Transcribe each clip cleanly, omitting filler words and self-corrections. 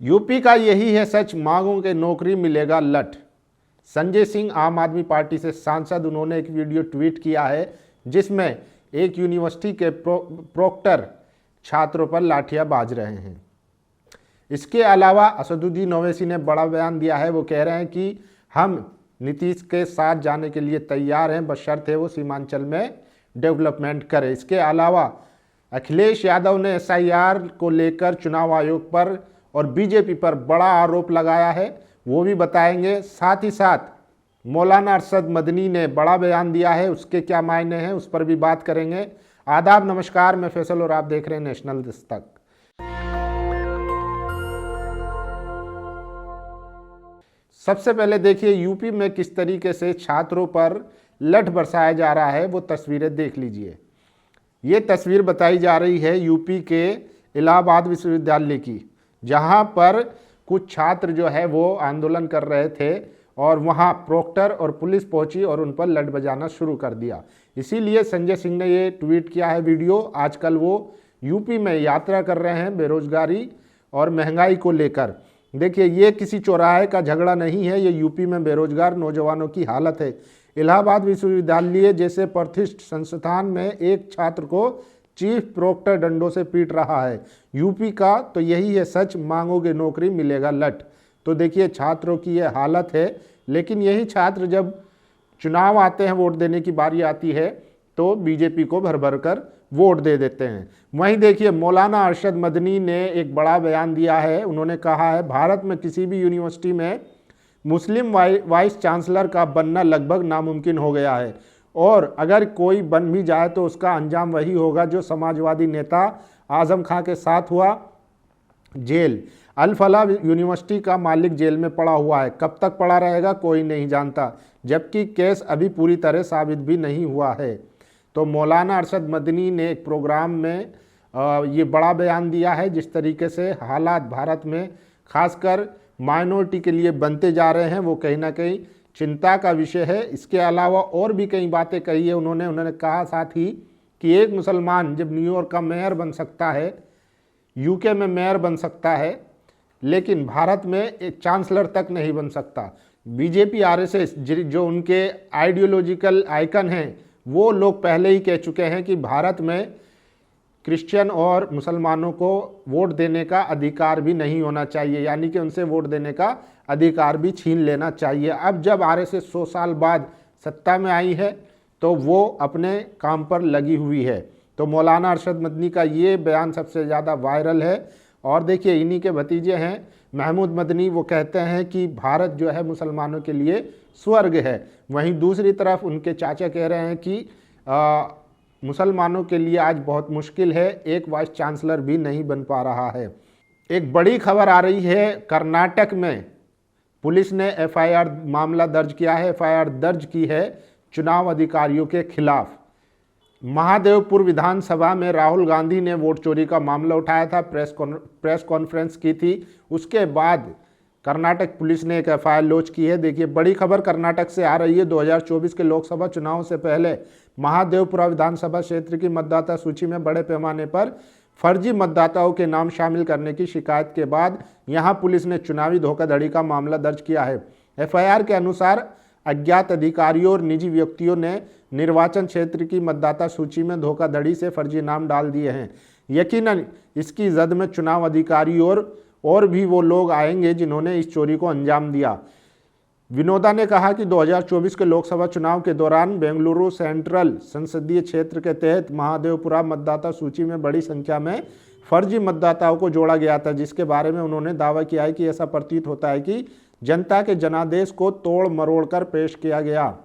UP का यही है सच, मांगोगे नौकरी मिलेगा लठ। संजय सिंह आम आदमी पार्टी से सांसद, उन्होंने एक वीडियो ट्वीट किया है जिसमें एक यूनिवर्सिटी के प्रोक्टर छात्रों पर लाठियां बाज रहे हैं। इसके अलावा असदुद्दीन ओवैसी ने बड़ा बयान दिया है। वो कह रहे हैं कि हम नीतीश के साथ जाने के लिए तैयार हैं, बशर्ते वो सीमांचल में डेवलपमेंट करे। इसके अलावा अखिलेश यादव ने एसआईआर को लेकर चुनाव आयोग पर और बीजेपी पर बड़ा आरोप लगाया है, वो भी बताएंगे। साथ ही साथ मौलाना अरशद मदनी ने बड़ा बयान दिया है, उसके क्या मायने हैं उस पर भी बात करेंगे। आदाब, नमस्कार, मैं फैसल और आप देख रहे हैं नेशनल दस्तक। सबसे पहले देखिए यूपी में किस तरीके से छात्रों पर लठ बरसाया जा रहा है, वो तस्वीरें देख लीजिए। ये तस्वीर बताई जा रही है यूपी के इलाहाबाद विश्वविद्यालय की, जहां पर कुछ छात्र जो है वो आंदोलन कर रहे थे और वहां प्रोक्टर और पुलिस पहुंची और उन पर लठ बजाना शुरू कर दिया। इसीलिए संजय सिंह ने ये ट्वीट किया है वीडियो। आजकल वो यूपी में यात्रा कर रहे हैं बेरोजगारी और महंगाई को लेकर। देखिए, ये किसी चौराहे का झगड़ा नहीं है, ये यूपी में बेरोजगार नौजवानों की हालत है। इलाहाबाद विश्वविद्यालय जैसे प्रतिष्ठित संस्थान में एक छात्र को चीफ प्रोक्टर डंडों से पीट रहा है। यूपी का तो यही है सच, मांगोगे नौकरी मिलेगा लठ। तो देखिए छात्रों की ये हालत है, लेकिन यही छात्र जब चुनाव आते हैं, वोट देने की बारी आती है तो बीजेपी को भर भर कर वोट दे देते हैं। वहीं देखिए मौलाना अरशद मदनी ने एक बड़ा बयान दिया है। उन्होंने कहा है भारत में किसी भी यूनिवर्सिटी में मुस्लिम वाइस चांसलर का बनना लगभग नामुमकिन हो गया है, और अगर कोई बन भी जाए तो उसका अंजाम वही होगा जो समाजवादी नेता आजम खां के साथ हुआ, जेल। अल फलाह यूनिवर्सिटी का मालिक जेल में पड़ा हुआ है, कब तक पड़ा रहेगा कोई नहीं जानता, जबकि केस अभी पूरी तरह साबित भी नहीं हुआ है। तो मौलाना अरशद मदनी ने एक प्रोग्राम में ये बड़ा बयान दिया है। जिस तरीके से हालात भारत में खासकर माइनॉरिटी के लिए बनते जा रहे हैं, वो कहीं ना कहीं चिंता का विषय है। इसके अलावा और भी कई बातें कही है उन्होंने कहा साथ ही कि एक मुसलमान जब न्यूयॉर्क का मेयर बन सकता है, यूके में मेयर बन सकता है, लेकिन भारत में एक चांसलर तक नहीं बन सकता। बीजेपी आरएसएस जो उनके आइडियोलॉजिकल आइकन हैं, वो लोग पहले ही कह चुके हैं कि भारत में क्रिश्चियन और मुसलमानों को वोट देने का अधिकार भी नहीं होना चाहिए, यानी कि उनसे वोट देने का अधिकार भी छीन लेना चाहिए। अब जब आरएसएस 100 साल बाद सत्ता में आई है तो वो अपने काम पर लगी हुई है। तो मौलाना अरशद मदनी का ये बयान सबसे ज़्यादा वायरल है। और देखिए इन्हीं के भतीजे हैं महमूद मदनी, वो कहते हैं कि भारत जो है मुसलमानों के लिए स्वर्ग है। वहीं दूसरी तरफ उनके चाचा कह रहे हैं कि मुसलमानों के लिए आज बहुत मुश्किल है, एक वाइस चांसलर भी नहीं बन पा रहा है। एक बड़ी खबर आ रही है, कर्नाटक में पुलिस ने एफआईआर मामला दर्ज किया है। एफआईआर दर्ज की है चुनाव अधिकारियों के खिलाफ। महादेवपुर विधानसभा में राहुल गांधी ने वोट चोरी का मामला उठाया था, प्रेस कॉन्फ्रेंस की थी। उसके बाद कर्नाटक पुलिस ने एक एफआईआर लॉन्च की है। देखिए बड़ी खबर कर्नाटक से आ रही है। 2024 के लोकसभा चुनाव से पहले महादेवपुरा विधानसभा क्षेत्र की मतदाता सूची में बड़े पैमाने पर फर्जी मतदाताओं के नाम शामिल करने की शिकायत के बाद यहां पुलिस ने चुनावी धोखाधड़ी का मामला दर्ज किया है। एफआईआर के अनुसार अज्ञात अधिकारियों और निजी व्यक्तियों ने निर्वाचन क्षेत्र की मतदाता सूची में धोखाधड़ी से फर्जी नाम डाल दिए हैं। यकीनन इसकी जद में चुनाव अधिकारी और भी वो लोग आएंगे जिन्होंने इस चोरी को अंजाम दिया। विनोदा ने कहा कि 2024 के लोकसभा चुनाव के दौरान बेंगलुरु सेंट्रल संसदीय क्षेत्र के तहत महादेवपुरा मतदाता सूची में बड़ी संख्या में फर्जी मतदाताओं को जोड़ा गया था, जिसके बारे में उन्होंने दावा किया है कि ऐसा प्रतीत होता है कि जनता के जनादेश को तोड़ मरोड़ कर पेश किया गया।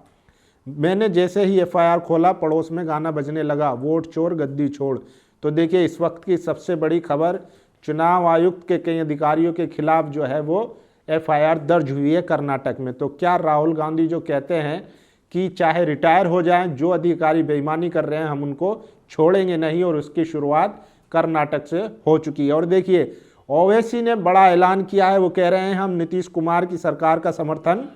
मैंने जैसे ही एफआईआर खोला, पड़ोस में गाना बजने लगा, वोट चोर गद्दी छोड़। तो देखिए इस वक्त की सबसे बड़ी खबर, चुनाव आयुक्त के कई अधिकारियों के खिलाफ जो है वो एफआईआर दर्ज हुई है कर्नाटक में। तो क्या राहुल गांधी जो कहते हैं कि चाहे रिटायर हो जाएं, जो अधिकारी बेईमानी कर रहे हैं हम उनको छोड़ेंगे नहीं, और उसकी शुरुआत कर्नाटक से हो चुकी है। और देखिए ओवैसी ने बड़ा ऐलान किया है। वो कह रहे हैं हम नीतीश कुमार की सरकार का समर्थन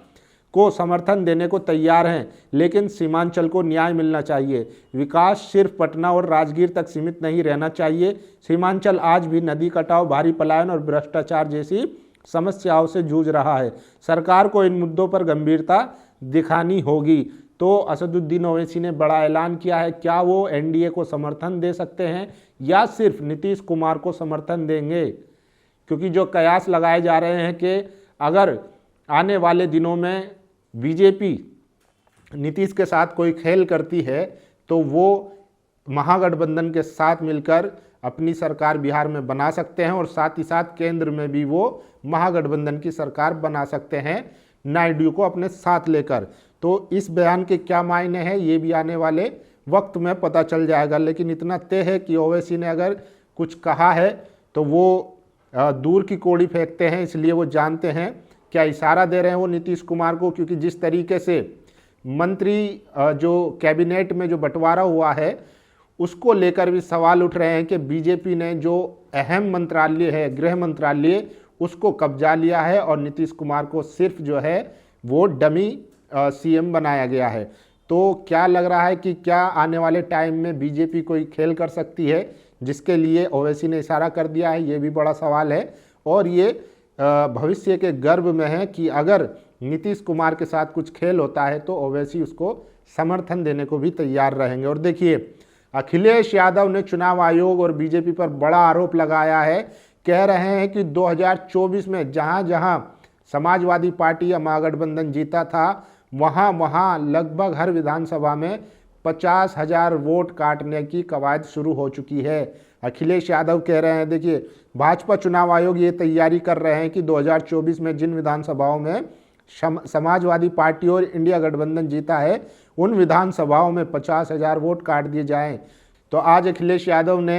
को समर्थन देने को तैयार हैं, लेकिन सीमांचल को न्याय मिलना चाहिए। विकास सिर्फ पटना और राजगीर तक सीमित नहीं रहना चाहिए। सीमांचल आज भी नदी कटाव, भारी पलायन और भ्रष्टाचार जैसी समस्याओं से जूझ रहा है। सरकार को इन मुद्दों पर गंभीरता दिखानी होगी। तो असदुद्दीन ओवैसी ने बड़ा ऐलान किया है। क्या वो एनडीए को समर्थन दे सकते हैं या सिर्फ नीतीश कुमार को समर्थन देंगे? क्योंकि जो कयास लगाए जा रहे हैं कि अगर आने वाले दिनों में बीजेपी नीतीश के साथ कोई खेल करती है तो वो महागठबंधन के साथ मिलकर अपनी सरकार बिहार में बना सकते हैं और साथ ही साथ केंद्र में भी वो महागठबंधन की सरकार बना सकते हैं, नायडू को अपने साथ लेकर। तो इस बयान के क्या मायने हैं ये भी आने वाले वक्त में पता चल जाएगा। लेकिन इतना तय है कि ओवैसी ने अगर कुछ कहा है तो वो दूर की कोड़ी फेंकते हैं, इसलिए वो जानते हैं क्या इशारा दे रहे हैं वो नीतीश कुमार को। क्योंकि जिस तरीके से मंत्री जो कैबिनेट में जो बंटवारा हुआ है उसको लेकर भी सवाल उठ रहे हैं कि बीजेपी ने जो अहम मंत्रालय है गृह मंत्रालय उसको कब्जा लिया है और नीतीश कुमार को सिर्फ जो है वो डमी सीएम बनाया गया है। तो क्या लग रहा है कि क्या आने वाले टाइम में बीजेपी कोई खेल कर सकती है जिसके लिए ओवैसी ने इशारा कर दिया है? ये भी बड़ा सवाल है और ये भविष्य के गर्भ में है कि अगर नीतीश कुमार के साथ कुछ खेल होता है तो ओवैसी उसको समर्थन देने को भी तैयार रहेंगे। और देखिए, अखिलेश यादव ने चुनाव आयोग और बीजेपी पर बड़ा आरोप लगाया है। कह रहे हैं कि 2024 में जहां जहां समाजवादी पार्टी या महागठबंधन जीता था वहां लगभग हर विधानसभा में 50,000 वोट काटने की कवायद शुरू हो चुकी है। अखिलेश यादव कह रहे हैं, देखिए भाजपा चुनाव आयोग ये तैयारी कर रहे हैं कि 2024 में जिन विधानसभाओं में समाजवादी पार्टी और इंडिया गठबंधन जीता है उन विधानसभाओं में 50,000 वोट काट दिए जाएं। तो आज अखिलेश यादव ने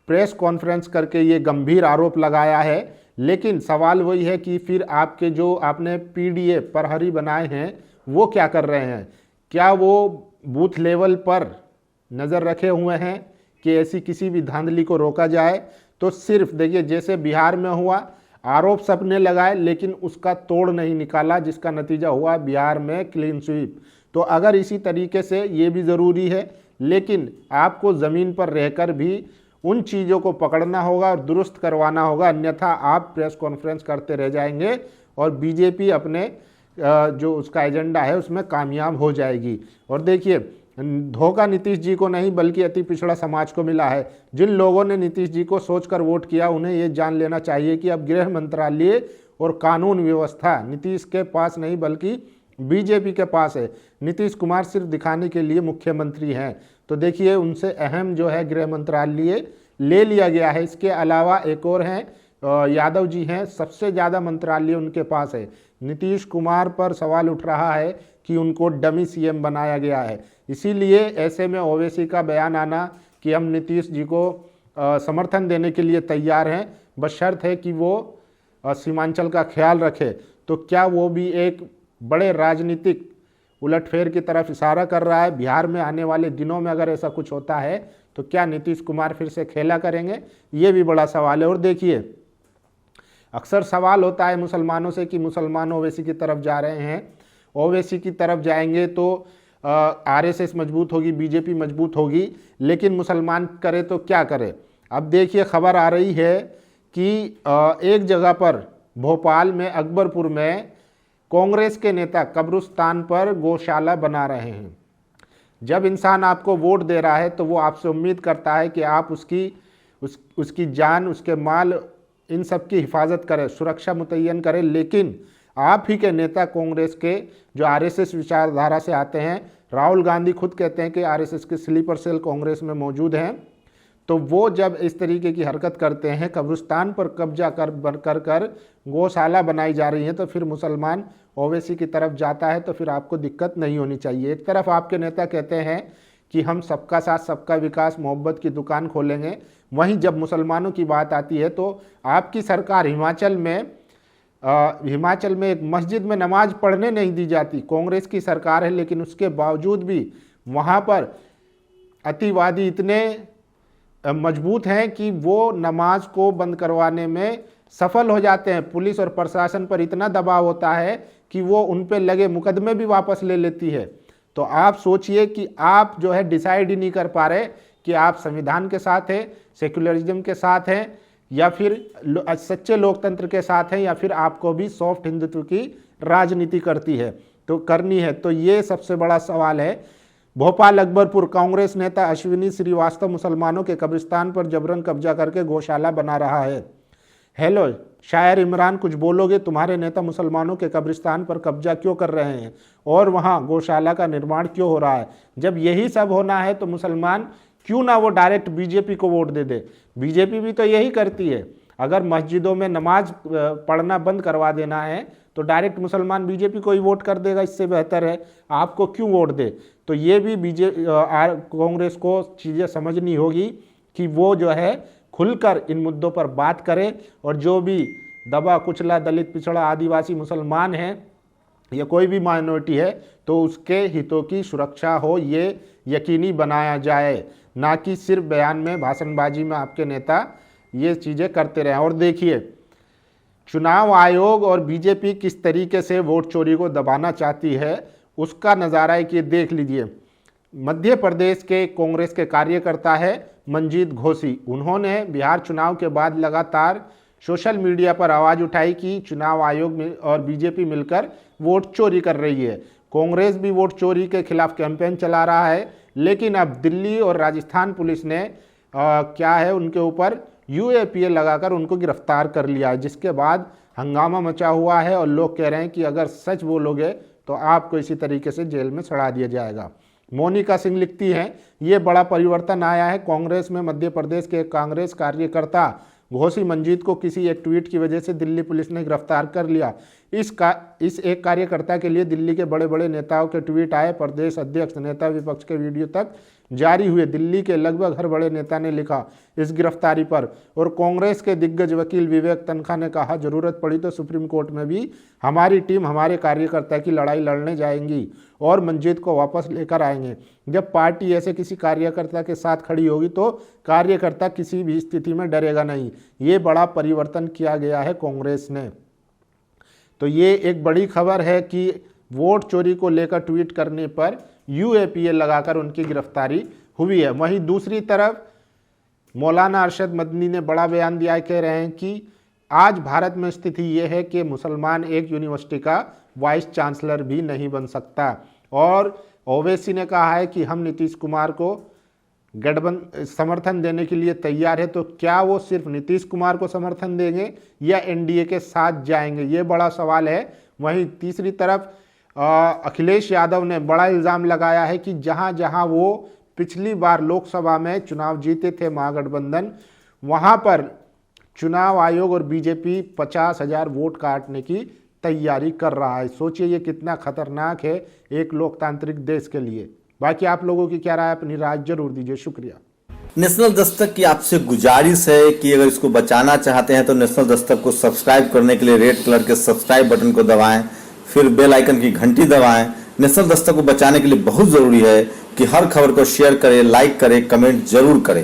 प्रेस कॉन्फ्रेंस करके ये गंभीर आरोप लगाया है। लेकिन सवाल वही है कि फिर आपके जो आपने पीडीए प्रहरी बनाए हैं वो क्या कर रहे हैं? क्या वो बूथ लेवल पर नज़र रखे हुए हैं कि ऐसी किसी भी धांधली को रोका जाए? तो सिर्फ देखिए जैसे बिहार में हुआ, आरोप सबने लगाए लेकिन उसका तोड़ नहीं निकाला, जिसका नतीजा हुआ बिहार में क्लीन स्वीप। तो अगर इसी तरीके से ये भी ज़रूरी है, लेकिन आपको ज़मीन पर रहकर भी उन चीज़ों को पकड़ना होगा और दुरुस्त करवाना होगा, अन्यथा आप प्रेस कॉन्फ्रेंस करते रह जाएंगे और बीजेपी अपने जो उसका एजेंडा है उसमें कामयाब हो जाएगी। और देखिए, धोखा नीतीश जी को नहीं बल्कि अति पिछड़ा समाज को मिला है। जिन लोगों ने नीतीश जी को सोचकर वोट किया उन्हें ये जान लेना चाहिए कि अब गृह मंत्रालय और कानून व्यवस्था नीतीश के पास नहीं बल्कि बीजेपी के पास है। नीतीश कुमार सिर्फ दिखाने के लिए मुख्यमंत्री हैं। तो देखिए, उनसे अहम जो है गृह मंत्रालय ले लिया गया है। इसके अलावा एक और हैं, यादव जी हैं, सबसे ज़्यादा मंत्रालय उनके पास है। नीतीश कुमार पर सवाल उठ रहा है कि उनको डमी सीएम बनाया गया है। इसीलिए ऐसे में ओवैसी का बयान आना कि हम नीतीश जी को समर्थन देने के लिए तैयार हैं, बशर्त है कि वो सीमांचल का ख्याल रखे। तो क्या वो भी एक बड़े राजनीतिक उलटफेर की तरफ इशारा कर रहा है? बिहार में आने वाले दिनों में अगर ऐसा कुछ होता है तो क्या नीतीश कुमार फिर से खेला करेंगे? ये भी बड़ा सवाल है। और देखिए, अक्सर सवाल होता है मुसलमानों से कि मुसलमान ओवैसी की तरफ जा रहे हैं, ओवैसी की तरफ जाएंगे तो आरएसएस मजबूत होगी, बीजेपी मजबूत होगी, लेकिन मुसलमान करे तो क्या करे? अब देखिए, खबर आ रही है कि एक जगह पर भोपाल में अकबरपुर में कांग्रेस के नेता कब्रिस्तान पर गौशाला बना रहे हैं। जब इंसान आपको वोट दे रहा है तो वो आपसे उम्मीद करता है कि आप उसकी जान, उसके माल, इन सब की हिफाजत करें, सुरक्षा मुतय्यन करें। लेकिन आप ही के नेता कांग्रेस के जो आरएसएस विचारधारा से आते हैं, राहुल गांधी खुद कहते हैं कि आरएसएस के स्लीपर सेल कांग्रेस में मौजूद हैं, तो वो जब इस तरीके की हरकत करते हैं, कब्रिस्तान पर कब्जा कर गौशाला बनाई जा रही है, तो फिर मुसलमान ओवैसी की तरफ जाता है तो फिर आपको दिक्कत नहीं होनी चाहिए। एक तरफ आपके नेता कहते हैं कि हम सबका साथ सबका विकास मोहब्बत की दुकान खोलेंगे, वहीं जब मुसलमानों की बात आती है तो आपकी सरकार हिमाचल में एक मस्जिद में नमाज पढ़ने नहीं दी जाती। कांग्रेस की सरकार है, लेकिन उसके बावजूद भी वहाँ पर अतिवादी इतने मजबूत हैं कि वो नमाज को बंद करवाने में सफल हो जाते हैं। पुलिस और प्रशासन पर इतना दबाव होता है कि वो उन पे लगे मुकदमे भी वापस ले लेती है। तो आप सोचिए कि आप जो है डिसाइड ही नहीं कर पा रहे कि आप संविधान के साथ हैं, सेक्युलरिज्म के साथ हैं, या फिर सच्चे लोकतंत्र के साथ हैं, या फिर आपको भी सॉफ्ट हिंदुत्व की राजनीति करनी है। तो ये सबसे बड़ा सवाल है। भोपाल अकबरपुर कांग्रेस नेता अश्विनी श्रीवास्तव मुसलमानों के कब्रिस्तान पर जबरन कब्जा करके गौशाला बना रहा है। हेलो शायर इमरान, कुछ बोलोगे? तुम्हारे नेता मुसलमानों के कब्रिस्तान पर कब्जा क्यों कर रहे हैं और वहाँ गौशाला का निर्माण क्यों हो रहा है? जब यही सब होना है तो मुसलमान क्यों ना वो डायरेक्ट बीजेपी को वोट दे दे। बीजेपी भी तो यही करती है। अगर मस्जिदों में नमाज पढ़ना बंद करवा देना है तो डायरेक्ट मुसलमान बीजेपी को ही वोट कर देगा। इससे बेहतर है आपको क्यों वोट दे। तो ये भी कांग्रेस को चीज़ें समझनी होगी कि वो जो है खुलकर इन मुद्दों पर बात करें, और जो भी दबा कुचला दलित पिछड़ा आदिवासी मुसलमान है या कोई भी माइनॉरिटी है तो उसके हितों की सुरक्षा हो, ये यकीनी बनाया जाए, ना कि सिर्फ बयान में भाषणबाजी में आपके नेता ये चीज़ें करते रहें। और देखिए चुनाव आयोग और बीजेपी किस तरीके से वोट चोरी को दबाना चाहती है उसका नज़ारा एक ये देख लीजिए। मध्य प्रदेश के कांग्रेस के कार्यकर्ता है मंजीत घोषी। उन्होंने बिहार चुनाव के बाद लगातार सोशल मीडिया पर आवाज़ उठाई कि चुनाव आयोग और बीजेपी मिलकर वोट चोरी कर रही है। कांग्रेस भी वोट चोरी के खिलाफ कैंपेन चला रहा है, लेकिन अब दिल्ली और राजस्थान पुलिस ने क्या है उनके ऊपर UAPA लगाकर उनको गिरफ्तार कर लिया है, जिसके बाद हंगामा मचा हुआ है और लोग कह रहे हैं कि अगर सच बोलोगे तो आपको इसी तरीके से जेल में सड़ा दिया जाएगा। मोनिका सिंह लिखती हैं, ये बड़ा परिवर्तन आया है कांग्रेस में। मध्य प्रदेश के कांग्रेस कार्यकर्ता घोषी मंजीत को किसी एक ट्वीट की वजह से दिल्ली पुलिस ने गिरफ्तार कर लिया। इस एक कार्यकर्ता के लिए दिल्ली के बड़े बड़े नेताओं के ट्वीट आए, प्रदेश अध्यक्ष, नेता विपक्ष के वीडियो तक जारी हुए। दिल्ली के लगभग हर बड़े नेता ने लिखा इस गिरफ्तारी पर, और कांग्रेस के दिग्गज वकील विवेक तनखा ने कहा जरूरत पड़ी तो सुप्रीम कोर्ट में भी हमारी टीम हमारे कार्यकर्ता की लड़ाई लड़ने जाएंगी और मंजीत को वापस लेकर आएंगे। जब पार्टी ऐसे किसी कार्यकर्ता के साथ खड़ी होगी तो कार्यकर्ता किसी भी स्थिति में डरेगा नहीं। ये बड़ा परिवर्तन किया गया है कांग्रेस ने। तो ये एक बड़ी खबर है कि वोट चोरी को लेकर ट्वीट करने पर UAPA लगाकर उनकी गिरफ्तारी हुई है। वहीं दूसरी तरफ मौलाना अरशद मदनी ने बड़ा बयान दिया, कह रहे हैं कि आज भारत में स्थिति ये है कि मुसलमान एक यूनिवर्सिटी का वाइस चांसलर भी नहीं बन सकता। और ओवैसी ने कहा है कि हम नीतीश कुमार को समर्थन देने के लिए तैयार है। तो क्या वो सिर्फ नीतीश कुमार को समर्थन देंगे या NDA के साथ जाएंगे, ये बड़ा सवाल है। वहीं तीसरी तरफ अखिलेश यादव ने बड़ा इल्ज़ाम लगाया है कि जहां जहां वो पिछली बार लोकसभा में चुनाव जीते थे महागठबंधन, वहां पर चुनाव आयोग और बीजेपी 50,000 वोट काटने की तैयारी कर रहा है। सोचिए ये कितना खतरनाक है एक लोकतांत्रिक देश के लिए। बाकी आप लोगों की क्या राय, अपनी राय जरूर दीजिए। शुक्रिया। नेशनल दस्तक की आपसे गुजारिश है कि अगर इसको बचाना चाहते हैं तो नेशनल दस्तक को सब्सक्राइब करने के लिए रेड कलर के सब्सक्राइब बटन को दबाएं, फिर बेल आइकन की घंटी दबाएं। नेशनल दस्तक को बचाने के लिए बहुत जरूरी है कि हर खबर को शेयर करें, लाइक करें, कमेंट जरूर करें।